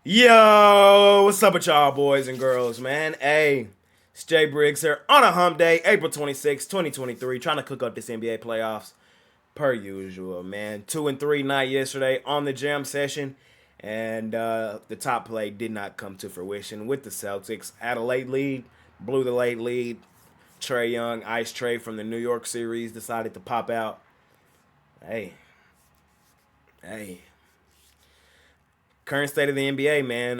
Yo, what's up with y'all boys and girls, man? Hey, it's Jay Briggs here on a hump day, April 26, 2023, trying to cook up this NBA playoffs per usual, man. 2-3 night yesterday on the jam session, and the top play did not come to fruition with the Celtics. Had a late lead, blew the late lead. Trey Young, Ice Trey from the New York series decided to pop out. Hey, hey, current state of the NBA, man.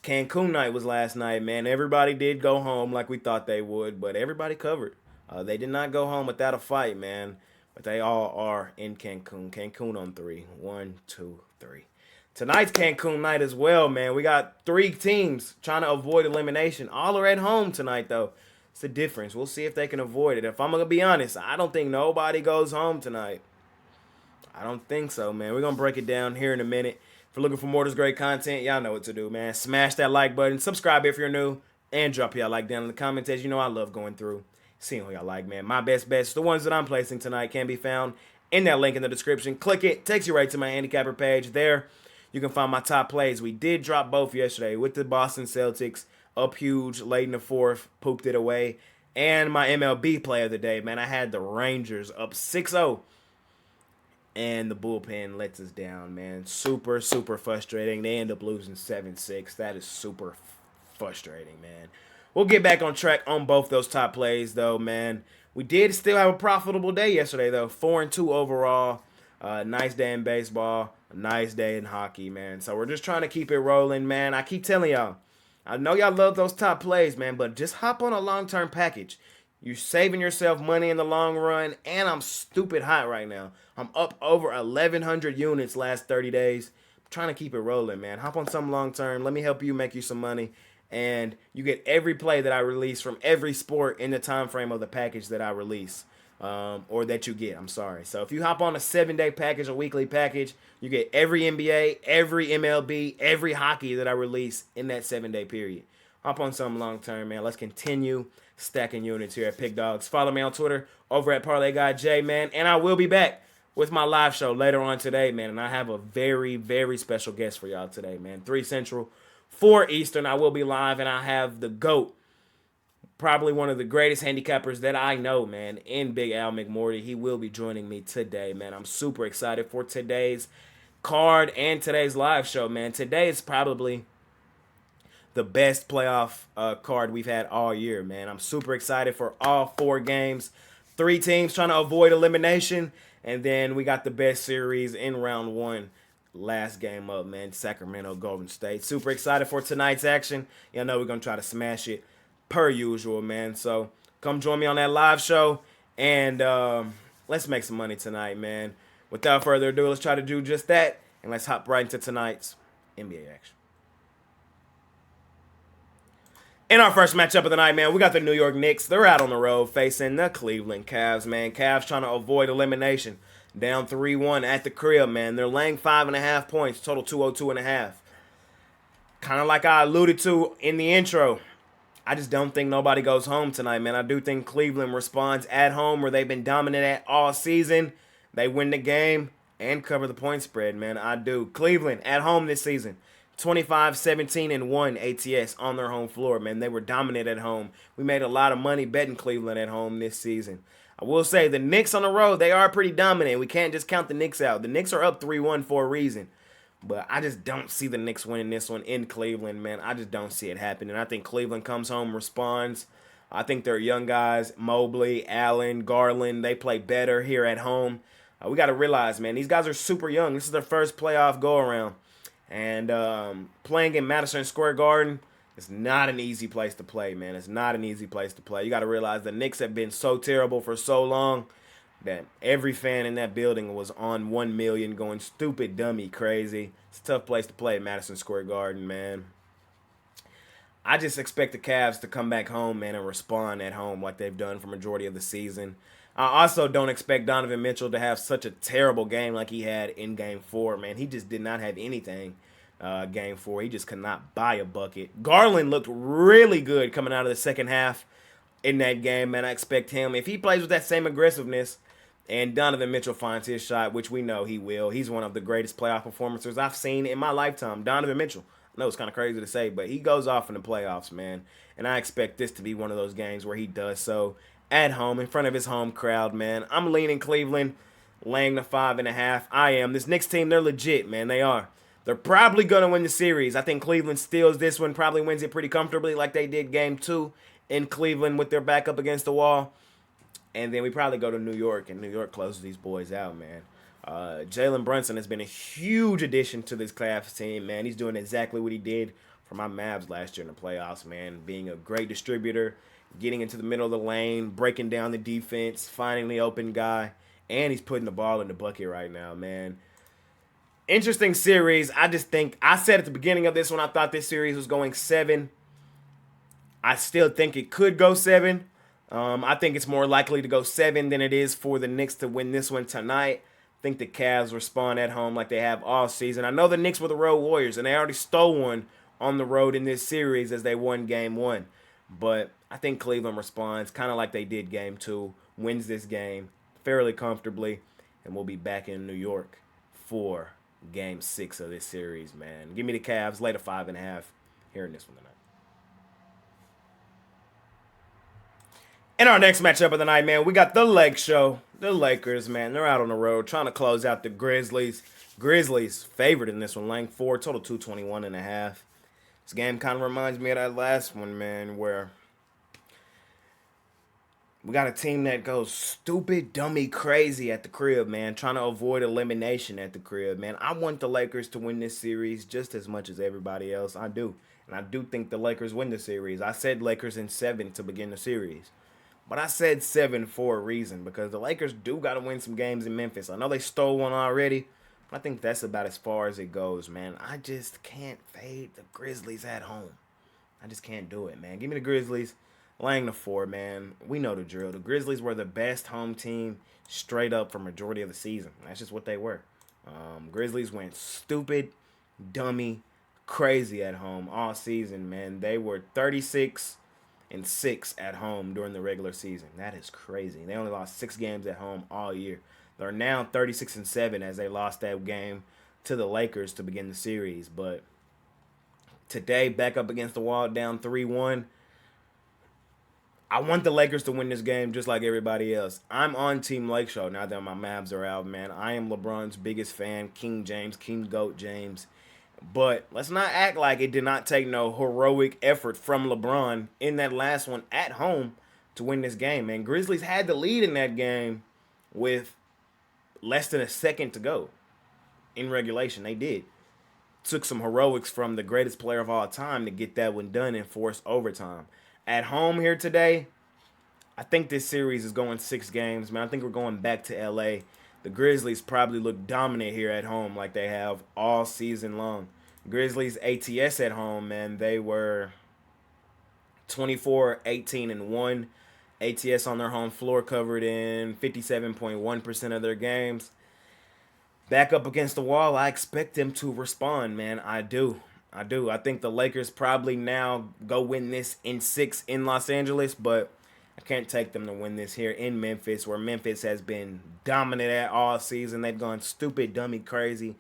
Cancun night was last night, man. Everybody did go home like we thought they would, but everybody covered. They did not go home without a fight, man. But they all are in Cancun. Cancun on three. One, two, three. Tonight's Cancun night as well, man. We got three teams trying to avoid elimination. All are at home tonight, though. It's the difference. We'll see if they can avoid it. If I'm gonna be honest, I don't think nobody goes home tonight. I don't think so, man. We're going to break it down here in a minute. If you're looking for more of this great content, y'all know what to do, man. Smash that like button. Subscribe if you're new. And drop y'all like down in the comments. As you know, I love going through, seeing who y'all like, man. My best bets, the ones that I'm placing tonight, can be found in that link in the description. Click it. Takes you right to my handicapper page. There, you can find my top plays. We did drop both yesterday with the Boston Celtics. Up huge, late in the fourth. Pooped it away. And my MLB play of the day, man. I had the Rangers up 6-0. And the bullpen lets us down, man. Super, super frustrating. They end up losing 7-6. That is super frustrating, man. We'll get back on track on both those top plays, though, man. We did still have a profitable day yesterday, though. 4-2 overall. Nice day in baseball. A nice day in hockey, man. So we're just trying to keep it rolling, man. I keep telling y'all. I know y'all love those top plays, man, but just hop on a long-term package. You're saving yourself money in the long run, and I'm stupid hot right now. I'm up over 1,100 units last 30 days. I'm trying to keep it rolling, man. Hop on some long term. Let me help you make you some money. And you get every play that I release from every sport in the time frame of the package that I release. Or that you get, I'm sorry. So if you hop on a 7-day package, a weekly package, you get every NBA, every MLB, every hockey that I release in that 7-day period. Hop on some long term, man. Let's continue stacking units here at Pick Dawgz. Follow me on Twitter over at Parlay Guy J, man. And I will be back with my live show later on today, man. And I have a very, very special guest for y'all today, man. 3 Central, 4 Eastern. I will be live, and I have the GOAT, probably one of the greatest handicappers that I know, man, in Big Al McMorty. He will be joining me today, man. I'm super excited for today's card and today's live show, man. Today is probably the best playoff card we've had all year, man. I'm super excited for all 4 games. 3 teams trying to avoid elimination. And then we got the best series in round 1. Last game up, man. Sacramento, Golden State. Super excited for tonight's action. You know we're going to try to smash it per usual, man. So come join me on that live show. And let's make some money tonight, man. Without further ado, let's try to do just that. And let's hop right into tonight's NBA action. In our first matchup of the night, man, we got the New York Knicks. They're out on the road facing the Cleveland Cavs, man. Cavs trying to avoid elimination. Down 3-1 at the crib, man. They're laying 5.5 points, total 202.5. Kind of like I alluded to in the intro, I just don't think nobody goes home tonight, man. I do think Cleveland responds at home where they've been dominant at all season. They win the game and cover the point spread, man. I do. Cleveland at home this season. 25-17-1 ATS on their home floor, man. They were dominant at home. We made a lot of money betting Cleveland at home this season. I will say the Knicks on the road, they are pretty dominant. We can't just count the Knicks out. The Knicks are up 3-1 for a reason. But I just don't see the Knicks winning this one in Cleveland, man. I just don't see it happening. I think Cleveland comes home, responds. I think their young guys, Mobley, Allen, Garland, they play better here at home. We got to realize, man, these guys are super young. This is their first playoff go-around. And playing in Madison Square Garden is not an easy place to play, man. It's not an easy place to play. You got to realize the Knicks have been so terrible for so long that every fan in that building was on 1 million going stupid, dummy, crazy. It's a tough place to play, Madison Square Garden, man. I just expect the Cavs to come back home, man, and respond at home like they've done for majority of the season. I also don't expect Donovan Mitchell to have such a terrible game like he had in Game 4, man. He just did not have anything Game 4. He just could not buy a bucket. Garland looked really good coming out of the second half in that game, man. I expect him, if he plays with that same aggressiveness and Donovan Mitchell finds his shot, which we know he will. He's one of the greatest playoff performances I've seen in my lifetime. Donovan Mitchell. I know it's kind of crazy to say, but he goes off in the playoffs, man. And I expect this to be one of those games where he does so at home in front of his home crowd, man. I'm leaning Cleveland, laying the 5.5. I am. This Knicks team, they're legit, man. They are. They're probably going to win the series. I think Cleveland steals this one, probably wins it pretty comfortably like they did game 2 in Cleveland with their back up against the wall. And then we probably go to New York, and New York closes these boys out, man. Jalen Brunson has been a huge addition to this Cavs team, man. He's doing exactly what he did for my Mavs last year in the playoffs, man. Being a great distributor, getting into the middle of the lane, breaking down the defense, finding the open guy, and he's putting the ball in the bucket right now, man. Interesting series. I just think, I said at the beginning of this when I thought this series was going 7. I still think it could go 7. I think it's more likely to go 7 than it is for the Knicks to win this one tonight. I think the Cavs respond at home like they have all season. I know the Knicks were the road warriors, and they already stole one on the road in this series as they won game 1. But I think Cleveland responds kind of like they did game 2, wins this game fairly comfortably, and we'll be back in New York for game 6 of this series, man. Give me the Cavs, lay the 5.5 here in this one tonight. In our next matchup of the night, man, we got the Lake Show. The Lakers, man, they're out on the road trying to close out the Grizzlies. Grizzlies favored in this one, laying 4, total 221.5. This game kind of reminds me of that last one, man, where we got a team that goes stupid, dummy, crazy at the crib, man, trying to avoid elimination at the crib, man. I want the Lakers to win this series just as much as everybody else. I do. And I do think the Lakers win the series. I said Lakers in 7 to begin the series. But I said 7 for a reason, because the Lakers do got to win some games in Memphis. I know they stole one already, but I think that's about as far as it goes, man. I just can't fade the Grizzlies at home. I just can't do it, man. Give me the Grizzlies, laying the 4, man. We know the drill. The Grizzlies were the best home team straight up for majority of the season. That's just what they were. Grizzlies went stupid, dummy, crazy at home all season, man. They were 36-6 at home during the regular season. That is crazy. They only lost 6 games at home all year. They're now 36-7 as they lost that game to the Lakers to begin the series. But today, back up against the wall, down 3-1. I want the Lakers to win this game just like everybody else. I'm on Team Lake Show now that my Mavs are out, man. I am LeBron's biggest fan, King James, King Goat James. But let's not act like it did not take no heroic effort from LeBron in that last one at home to win this game, man. Grizzlies had the lead in that game with less than a second to go in regulation. They did. Took some heroics from the greatest player of all time to get that one done and force overtime. At home here today, I think this series is going 6 games, man. I think we're going back to L.A. The Grizzlies probably look dominant here at home like they have all season long. Grizzlies ATS at home, man, they were 24-18-1. ATS on their home floor covered in 57.1% of their games. Back up against the wall, I expect them to respond, man. I do. I think the Lakers probably now go win this in 6 in Los Angeles, but I can't take them to win this here in Memphis, where Memphis has been dominant at all season. They've gone stupid, dummy, crazy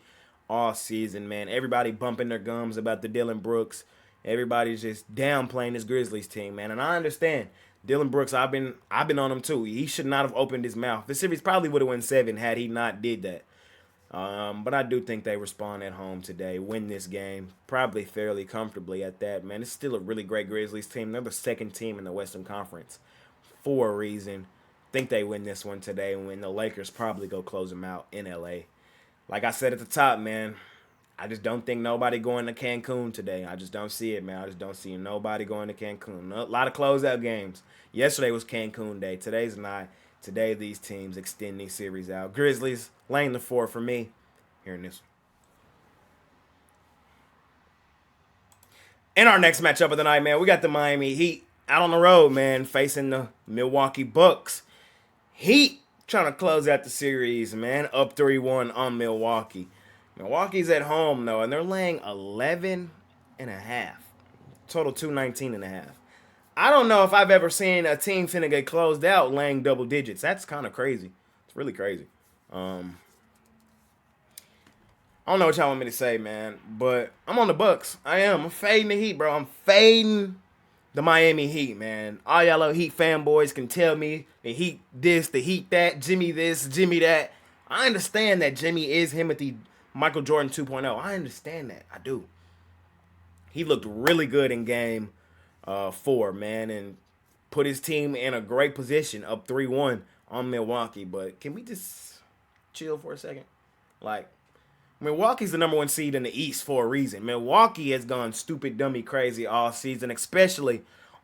all season, man. Everybody bumping their gums about the Dillon Brooks. Everybody's just downplaying this Grizzlies team, man. And I understand. Dillon Brooks, I've been on him too. He should not have opened his mouth. The series probably would have won 7 had he not did that. But I do think they respond at home today, win this game, probably fairly comfortably at that, man. It's still a really great Grizzlies team. They're the second team in the Western Conference for a reason. Think they win this one today, when the Lakers probably go close them out in L.A. Like I said at the top, man, I just don't think nobody going to Cancun today. I just don't see it, man. I just don't see nobody going to Cancun. A lot of closeout games. Yesterday was Cancun Day. Today's not. Today, these teams extend these series out. Grizzlies, laying the 4 for me here in this one. In our next matchup of the night, man, we got the Miami Heat out on the road, man, facing the Milwaukee Bucks. Heat trying to close out the series, man, up 3-1 on Milwaukee. Milwaukee's at home, though, and they're laying 11.5. Total 219.5. I don't know if I've ever seen a team finna get closed out laying double digits. That's kind of crazy. It's really crazy. I don't know what y'all want me to say, man, but I'm on the Bucks. I am. I'm fading the Heat, bro. I'm fading the Miami Heat, man. All y'all little Heat fanboys can tell me the Heat this, the Heat that, Jimmy this, Jimmy that. I understand that Jimmy is him at the Michael Jordan 2.0. I understand that. I do. He looked really good in game 4, man, and put his team in a great position up 3-1 on Milwaukee. But can we just chill for a second? Like, Milwaukee's the number 1 seed in the East for a reason. Milwaukee has gone stupid, dummy, crazy all season, especially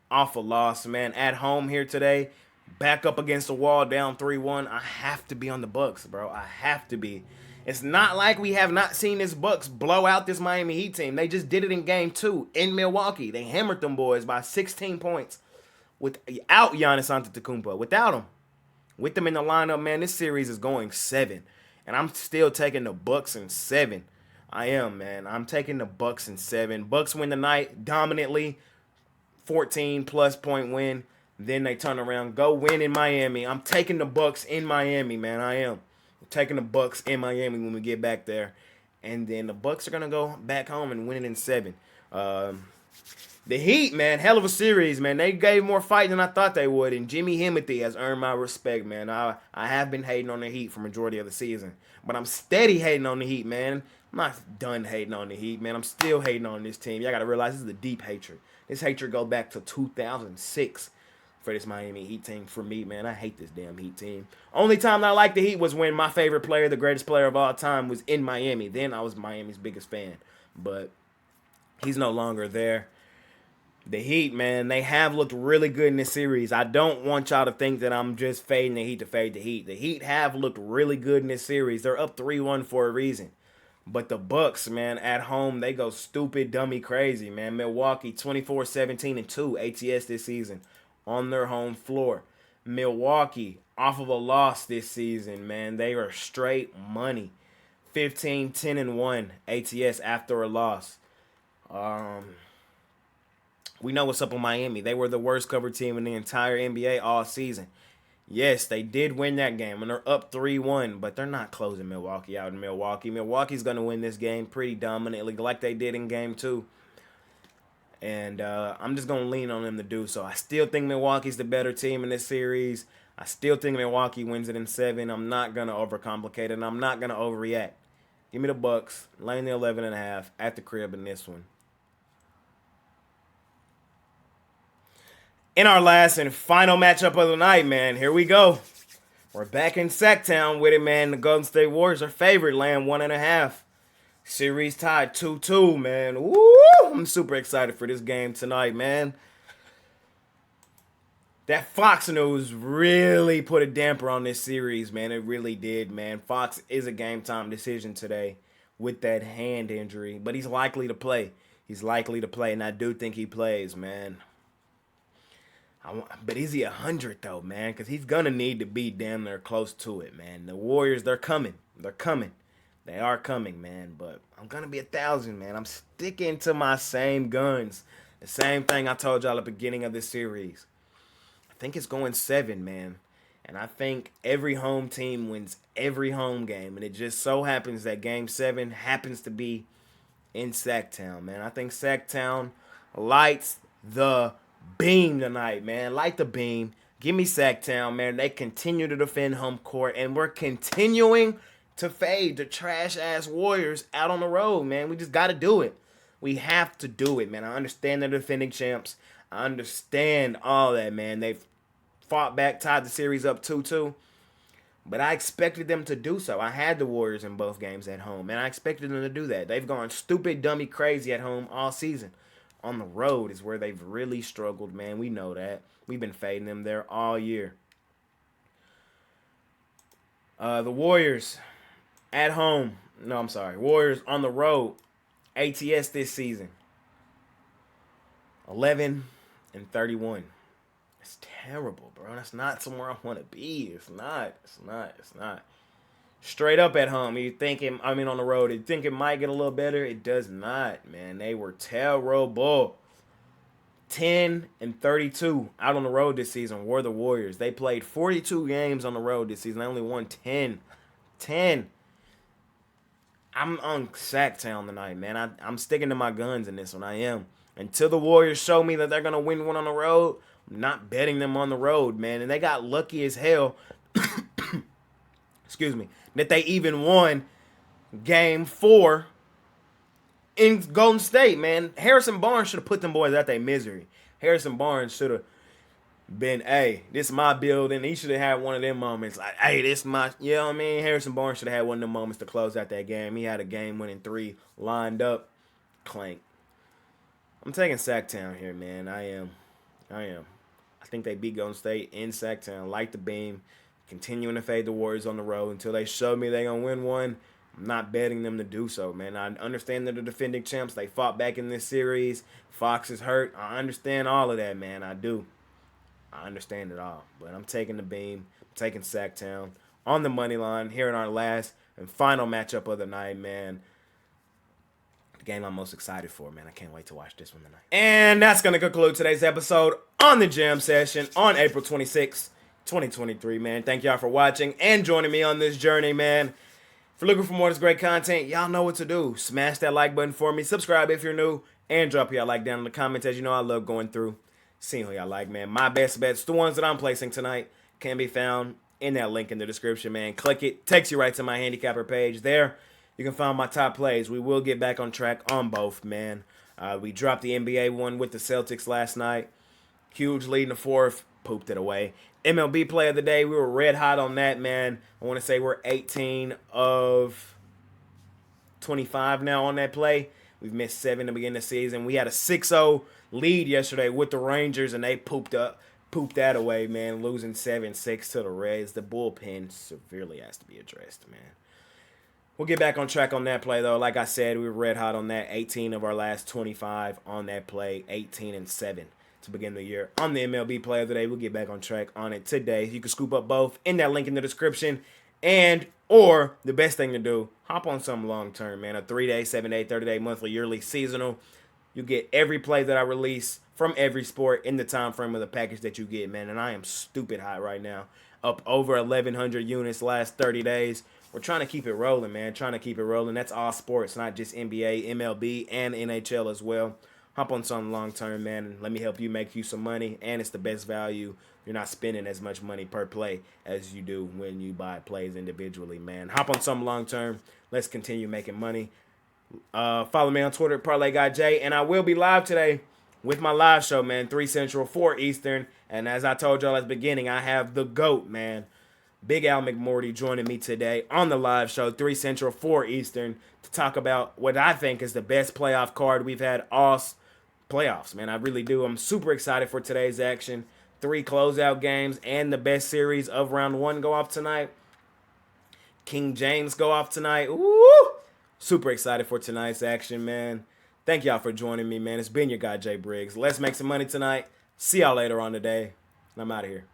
off a loss, man. At home here today, back up against the wall, down 3-1. I have to be on the Bucks, bro. I have to be. It's not like we have not seen this Bucks blow out this Miami Heat team. They just did it in Game 2 in Milwaukee. They hammered them boys by 16 points without Giannis Antetokounmpo. Without him. With them in the lineup, man, this series is going 7. And I'm still taking the Bucks in 7. I am, man. I'm taking the Bucks in 7. Bucks win the night dominantly. 14-plus point win. Then they turn around, go win in Miami. I'm taking the Bucks in Miami, man. I am. I'm taking the Bucks in Miami when we get back there. And then the Bucks are going to go back home and win it in 7. The Heat, man, hell of a series, man. They gave more fight than I thought they would, and Jimmy Himothy has earned my respect, man. I have been hating on the Heat for majority of the season, but I'm steady hating on the Heat, man. I'm not done hating on the Heat, man. I'm still hating on this team. Y'all got to realize this is a deep hatred. This hatred goes back to 2006 for this Miami Heat team. For me, man, I hate this damn Heat team. Only time I liked the Heat was when my favorite player, the greatest player of all time, was in Miami. Then I was Miami's biggest fan, but he's no longer there. The Heat, man, they have looked really good in this series. I don't want y'all to think that I'm just fading the Heat to fade the Heat. The Heat have looked really good in this series. They're up 3-1 for a reason. But the Bucks, man, at home, they go stupid, dummy, crazy, man. Milwaukee, 24-17-2 ATS this season on their home floor. Milwaukee, off of a loss this season, man. They are straight money. 15-10-1 ATS after a loss. We know what's up with Miami. They were the worst covered team in the entire NBA all season. Yes, they did win that game, and they're up 3-1, but they're not closing Milwaukee out in Milwaukee. Milwaukee's going to win this game pretty dominantly, like they did in Game 2. And I'm just going to lean on them to do so. I still think Milwaukee's the better team in this series. I still think Milwaukee wins it in 7. I'm not going to overcomplicate it, and I'm not going to overreact. Give me the Bucks, laying the 11.5 at the crib in this one. In our last and final matchup of the night, man, here we go. We're back in Sacktown with it, man. The Golden State Warriors are favored, laying 1.5. Series tied 2-2, man. Woo! I'm super excited for this game tonight, man. That Fox news really put a damper on this series, man. It really did, man. Fox is a game-time decision today with that hand injury, but he's likely to play. He's likely to play, and I do think he plays, man. But is he 100 though, man? Because he's gonna need to be damn near close to it, man. The Warriors, they're coming. They're coming. They are coming, man. But I'm gonna be 1,000, man. I'm sticking to my same guns. The same thing I told y'all at the beginning of this series. I think it's going 7, man. And I think every home team wins every home game. And it just so happens that Game 7 happens to be in Sacktown, man. I think Sacktown lights the beam tonight, man. Light the beam. Give me Sacktown, man. They continue to defend home court, and we're continuing to fade the trash-ass Warriors out on the road, man. We just got to do it. We have to do it, man. I understand they're defending champs. I understand all that, man. They've fought back, tied the series up 2-2. But I expected them to do so. I had the Warriors in both games at home, and I expected them to do that. They've gone stupid, dummy, crazy at home all season. On the road is where they've really struggled, man. We know that. We've been fading them there all year. The Warriors at home. No, I'm sorry. Warriors on the road. ATS this season. 11-31. It's terrible, bro. That's not somewhere I want to be. It's not. Straight up at home, on the road, you think it might get a little better? It does not, man. They were terrible. 10-32 out on the road this season were the Warriors. They played 42 games on the road this season. They only won 10. I'm on Sacktown tonight, man. I'm sticking to my guns in this one. I am. Until the Warriors show me that they're going to win one on the road, I'm not betting them on the road, man. And they got lucky as hell, excuse me, that they even won game 4 in Golden State, man. Harrison Barnes should have put them boys out their misery. Harrison Barnes should have been, hey, this is my building. He should have had one of them moments. Like, hey, this my, you know what I mean? Harrison Barnes should have had one of them moments to close out that game. He had a game-winning 3 lined up. Clank. I'm taking Sacktown here, man. I am. I think they beat Golden State in Sacktown. Like the beam. Continuing to fade the Warriors on the road until they show me they're going to win one. I'm not betting them to do so, man. I understand they're the defending champs. They fought back in this series. Fox is hurt. I understand all of that, man. I do. I understand it all. But I'm taking the beam. I'm taking Sacktown on the money line here in our last and final matchup of the night, man. The game I'm most excited for, man. I can't wait to watch this one tonight. And that's going to conclude today's episode on the Jam Session on April 26th, 2023, man. Thank y'all for watching and joining me on this journey, man. If you're looking for more of this great content, y'all know what to do. Smash that like button for me. Subscribe if you're new. And drop y'all like down in the comments. As you know, I love going through, seeing who y'all like, man. My best bets, the ones that I'm placing tonight, can be found in that link in the description, man. Click it. Takes you right to my handicapper page. There, you can find my top plays. We will get back on track on both, man. We dropped the NBA one with the Celtics last night. Huge lead in the fourth. Pooped it away. MLB play of the day. We were red hot on that, man. I want to say we're 18 of 25 now on that play. We've missed 7 to begin the season. We had a 6-0 lead yesterday with the Rangers, and they pooped that away, man, losing 7-6 to the Reds. The bullpen severely has to be addressed, man. We'll get back on track on that play, though. Like I said, we were red hot on that. 18 of our last 25 on that play. 18-7 to begin the year. On the MLB play of the day, we'll get back on track on it today. You can scoop up both in that link in the description. Or the best thing to do, hop on something long-term, man. A 3-day, 7-day, 30-day, monthly, yearly, seasonal. You get every play that I release from every sport in the time frame of the package that you get, man. And I am stupid hot right now. Up over 1,100 units last 30 days. We're trying to keep it rolling, man. Trying to keep it rolling. That's all sports, not just NBA, MLB, and NHL as well. Hop on something long-term, man, and let me help you make you some money. And it's the best value. You're not spending as much money per play as you do when you buy plays individually, man. Hop on something long-term. Let's continue making money. Follow me on Twitter, ParlayGuyJ, and I will be live today with my live show, man, 3 Central, 4 Eastern. And as I told y'all at the beginning, I have the GOAT, man, Big Al McMorty, joining me today on the live show, 3 Central, 4 Eastern, to talk about what I think is the best playoff card we've had all playoffs, man. I really do. I'm super excited for today's action. 3 closeout games and the best series of round 1 go off tonight. King James go off tonight. Ooh! Super excited for tonight's action, man. Thank y'all for joining me, man. It's been your guy, Jay Briggs. Let's make some money tonight. See y'all later on today. And I'm out of here.